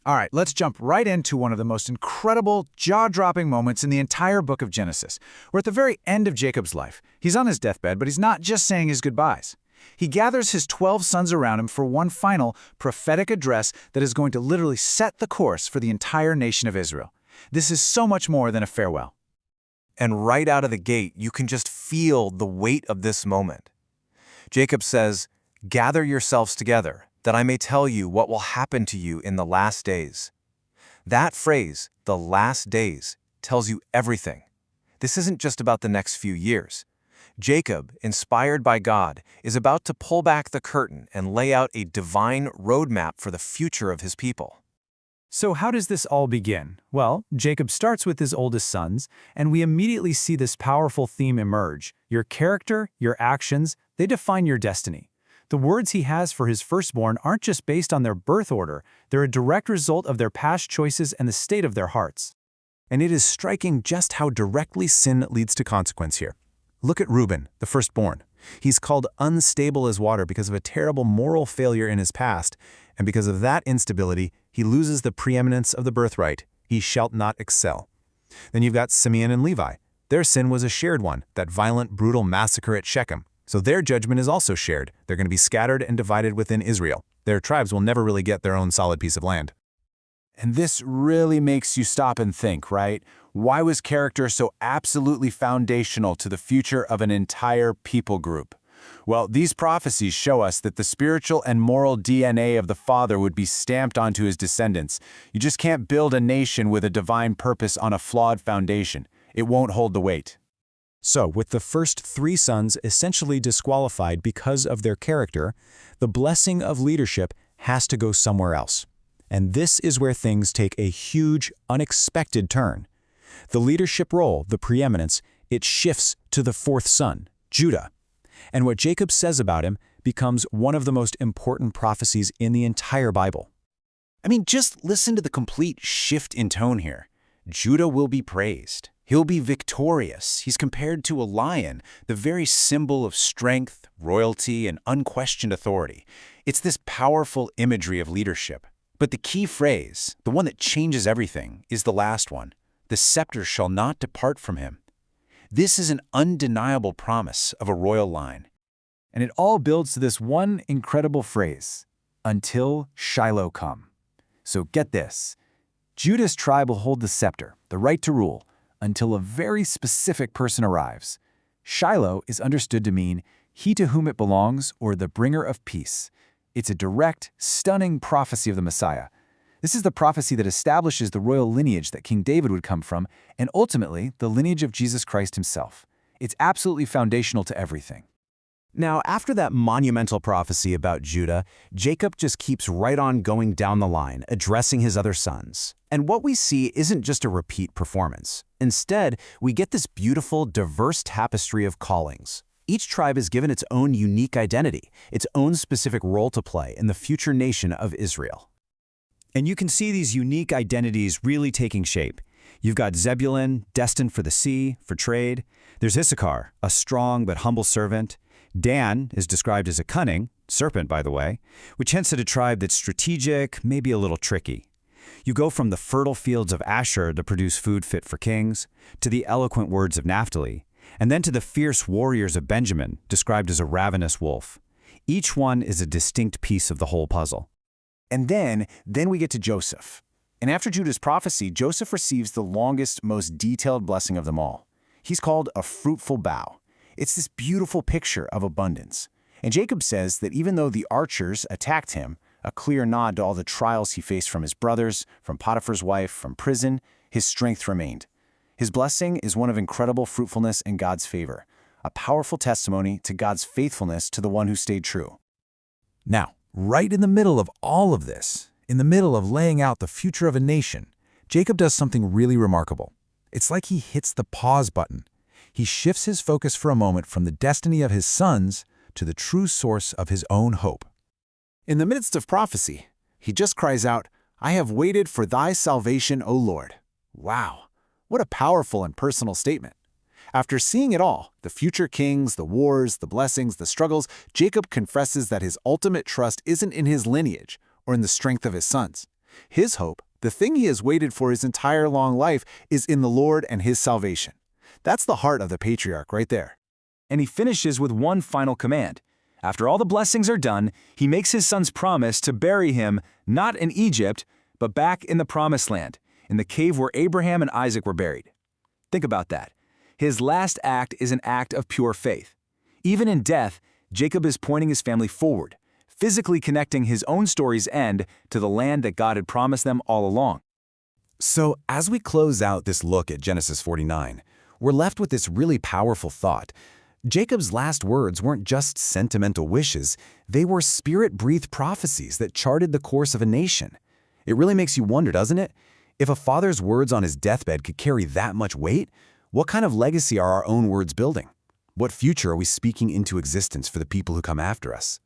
All right, let's jump right into one of the most incredible, jaw-dropping moments in the entire book of Genesis. We're at the very end of Jacob's life. He's on his deathbed, but he's not just saying his goodbyes. He gathers his 12 sons around him for one final prophetic address that is going to literally set the course for the entire nation of Israel. This is so much more than a farewell. And right out of the gate, you can just feel the weight of this moment. Jacob says, "Gather yourselves together, that I may tell you what will happen to you in the last days." That phrase, the last days, tells you everything. This isn't just about the next few years. Jacob, inspired by God, is about to pull back the curtain and lay out a divine roadmap for the future of his people. So how does this all begin? Well, Jacob starts with his oldest sons, and we immediately see this powerful theme emerge. Your character, your actions, they define your destiny. The words he has for his firstborn aren't just based on their birth order, they're a direct result of their past choices and the state of their hearts. And it is striking just how directly sin leads to consequence here. Look at Reuben, the firstborn. He's called unstable as water because of a terrible moral failure in his past, and because of that instability, he loses the preeminence of the birthright. He shalt not excel. Then you've got Simeon and Levi. Their sin was a shared one, that violent, brutal massacre at Shechem. So their judgment is also shared. They're going to be scattered and divided within Israel. Their tribes will never really get their own solid piece of land. And this really makes you stop and think, right? Why was character so absolutely foundational to the future of an entire people group? Well, these prophecies show us that the spiritual and moral DNA of the Father would be stamped onto his descendants. You just can't build a nation with a divine purpose on a flawed foundation. It won't hold the weight. So, with the first 3 sons essentially disqualified because of their character, the blessing of leadership has to go somewhere else. And this is where things take a huge, unexpected turn. The leadership role, the preeminence, it shifts to the 4th son, Judah. And what Jacob says about him becomes one of the most important prophecies in the entire Bible. I mean, just listen to the complete shift in tone here. Judah will be praised. He'll be victorious. He's compared to a lion, the very symbol of strength, royalty, and unquestioned authority. It's this powerful imagery of leadership. But the key phrase, the one that changes everything, is the last one. The scepter shall not depart from him. This is an undeniable promise of a royal line. And it all builds to this one incredible phrase, until Shiloh come. So get this. Judah's tribe will hold the scepter, the right to rule, until a very specific person arrives. Shiloh is understood to mean he to whom it belongs or the bringer of peace. It's a direct, stunning prophecy of the Messiah. This is the prophecy that establishes the royal lineage that King David would come from, and ultimately, the lineage of Jesus Christ himself. It's absolutely foundational to everything. Now, after that monumental prophecy about Judah, Jacob just keeps right on going down the line, addressing his other sons. And what we see isn't just a repeat performance. Instead, we get this beautiful, diverse tapestry of callings. Each tribe is given its own unique identity, its own specific role to play in the future nation of Israel. And you can see these unique identities really taking shape. You've got Zebulun, destined for the sea, for trade. There's Issachar, a strong but humble servant. Dan is described as a cunning, serpent by the way, which hints at a tribe that's strategic, maybe a little tricky. You go from the fertile fields of Asher to produce food fit for kings, to the eloquent words of Naphtali, and then to the fierce warriors of Benjamin, described as a ravenous wolf. Each one is a distinct piece of the whole puzzle. And then we get to Joseph. And after Judah's prophecy, Joseph receives the longest, most detailed blessing of them all. He's called a fruitful bough. It's this beautiful picture of abundance. And Jacob says that even though the archers attacked him, a clear nod to all the trials he faced from his brothers, from Potiphar's wife, from prison, his strength remained. His blessing is one of incredible fruitfulness and God's favor, a powerful testimony to God's faithfulness to the one who stayed true. Now, right in the middle of all of this, in the middle of laying out the future of a nation, Jacob does something really remarkable. It's like he hits the pause button. He shifts his focus for a moment from the destiny of his sons to the true source of his own hope. In the midst of prophecy, he just cries out, "I have waited for thy salvation, O Lord." Wow, what a powerful and personal statement. After seeing it all, the future kings, the wars, the blessings, the struggles, Jacob confesses that his ultimate trust isn't in his lineage or in the strength of his sons. His hope, the thing he has waited for his entire long life, is in the Lord and his salvation. That's the heart of the patriarch right there. And he finishes with one final command. After all the blessings are done, he makes his son's promise to bury him not in Egypt, but back in the promised land, in the cave where Abraham and Isaac were buried. Think about that. His last act is an act of pure faith. Even in death, Jacob is pointing his family forward, physically connecting his own story's end to the land that God had promised them all along. So, as we close out this look at Genesis 49, we're left with this really powerful thought. Jacob's last words weren't just sentimental wishes, they were spirit-breathed prophecies that charted the course of a nation. It really makes you wonder, doesn't it? If a father's words on his deathbed could carry that much weight, what kind of legacy are our own words building? What future are we speaking into existence for the people who come after us?